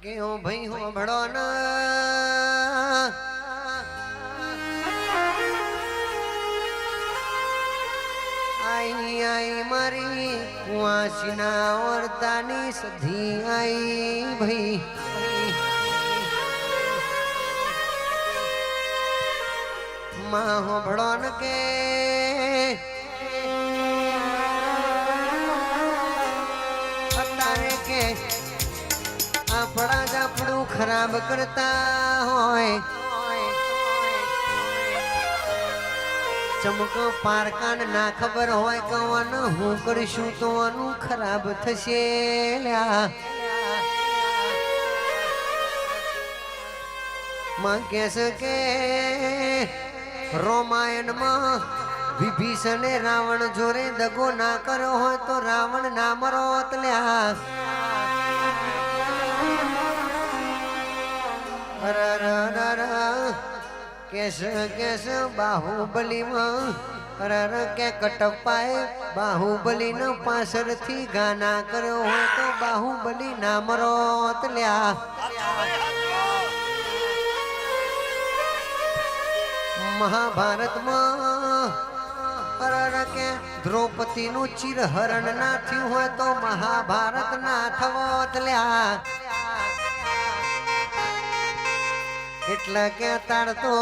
કે હું ભાઈ હું ભળો ન आई आई मारी कुआसीना औरतानी सधी आई भाई माँ हो भड़ोन के अतारे के आपड़ा जापड़ू खराब करता होय चमको पारकान ना खबर होय कवन हूँ करशू तो अनु खराब थशे मां कैसे के रामायण में विभीषण रावण जोरे दगो ना करो हो तो रावण ना मरो तल्या केस केस बाहुबली में अरर के कटपाए बाहुबली न पासर थी गाना करो हो तो बाहुबली ना मरो तल्या महाभारत में अरर के द्रौपदी नु चिरहरण ना थયું હોય તો મહાભારત ના થવો તલ્યા એટલે કે તાર તો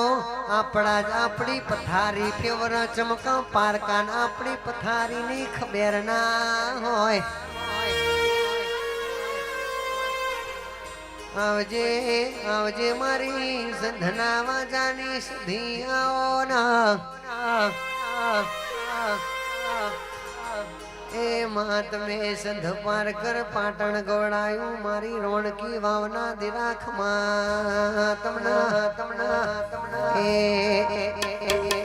આપણા જ આપણી પથારી ફેવર ચમક પારકાન આપણી પથારી ની ખબર ના હોય आवजे आवजे मारी संधना वाजानी सधी आओ ना ए मात में संध पार कर पाटण गवड़ायू मारी रोणकी वावना दिराख मा तमना तमना तमना ए